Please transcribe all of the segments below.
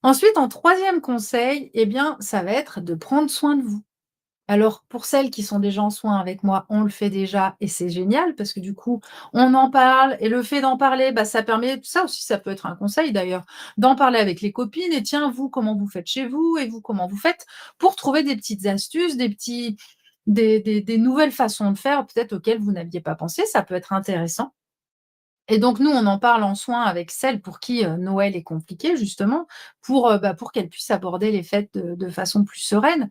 Ensuite, en troisième conseil, eh bien, ça va être de prendre soin de vous. Alors, pour celles qui sont déjà en soins avec moi, on le fait déjà et c'est génial parce que du coup, on en parle et le fait d'en parler, bah, ça permet ça aussi, ça peut être un conseil d'ailleurs, d'en parler avec les copines et tiens, vous, comment vous faites chez vous et vous, comment vous faites? Pour trouver des petites astuces, des nouvelles façons de faire peut-être auxquelles vous n'aviez pas pensé, ça peut être intéressant. Et donc nous, on en parle en soins avec celles pour qui, Noël est compliqué justement, pour qu'elles puissent aborder les fêtes de façon plus sereine.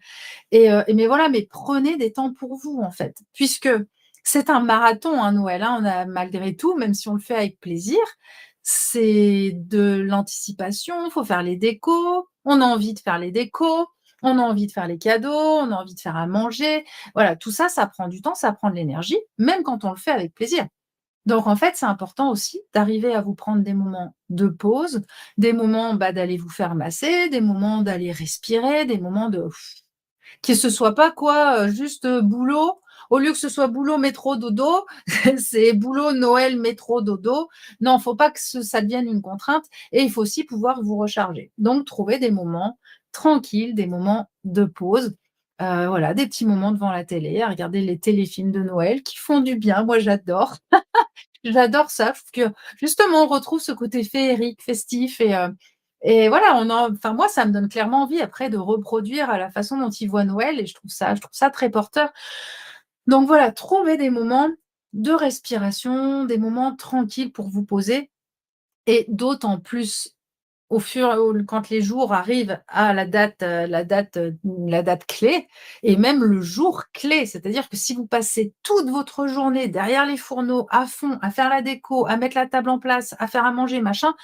Et mais voilà, mais prenez des temps pour vous, en fait, puisque c'est un marathon, hein, Noël, hein. On a malgré tout, même si on le fait avec plaisir, c'est de l'anticipation, il faut faire les décos, on a envie de faire les décos, on a envie de faire les cadeaux, on a envie de faire à manger. Voilà, tout ça, ça prend du temps, ça prend de l'énergie, même quand on le fait avec plaisir. Donc en fait, c'est important aussi d'arriver à vous prendre des moments de pause, des moments, bah, d'aller vous faire masser, des moments d'aller respirer, des moments de que ce soit pas quoi, juste, boulot, au lieu que ce soit boulot, métro, dodo, c'est boulot, Noël, métro, dodo. Non, faut pas que ça devienne une contrainte et il faut aussi pouvoir vous recharger. Donc trouver des moments tranquilles, des moments de pause, voilà, des petits moments devant la télé, à regarder les téléfilms de Noël qui font du bien. Moi, j'adore. J'adore ça. Je trouve que justement, on retrouve ce côté féerique, festif et voilà, enfin moi, ça me donne clairement envie après de reproduire à la façon dont ils voient Noël et je trouve ça très porteur. Donc voilà, trouver des moments de respiration, des moments tranquilles pour vous poser et d'autant plus au fur au quand les jours arrivent à la date clé et même le jour clé. C'est-à-dire que si vous passez toute votre journée derrière les fourneaux, à fond, à faire la déco, à mettre la table en place, à faire à manger, machin,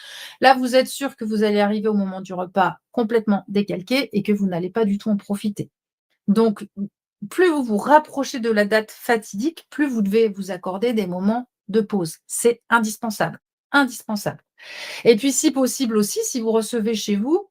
là, vous êtes sûr que vous allez arriver au moment du repas complètement décalqué et que vous n'allez pas du tout en profiter. Donc, plus vous vous rapprochez de la date fatidique, plus vous devez vous accorder des moments de pause. C'est indispensable, indispensable. Et puis si possible aussi, si vous recevez chez vous,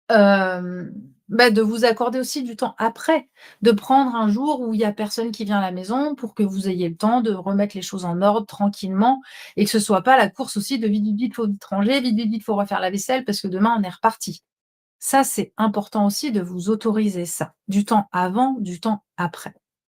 hem, bah, de vous accorder aussi du temps après, de prendre un jour où il y a personne qui vient à la maison pour que vous ayez le temps de remettre les choses en ordre tranquillement et que ce soit pas la course aussi de vite, vite, vite, faut vite ranger, vite, vite, vite, faut refaire la vaisselle parce que demain on est reparti. Ça, c'est important aussi de vous autoriser ça, du temps avant, du temps après.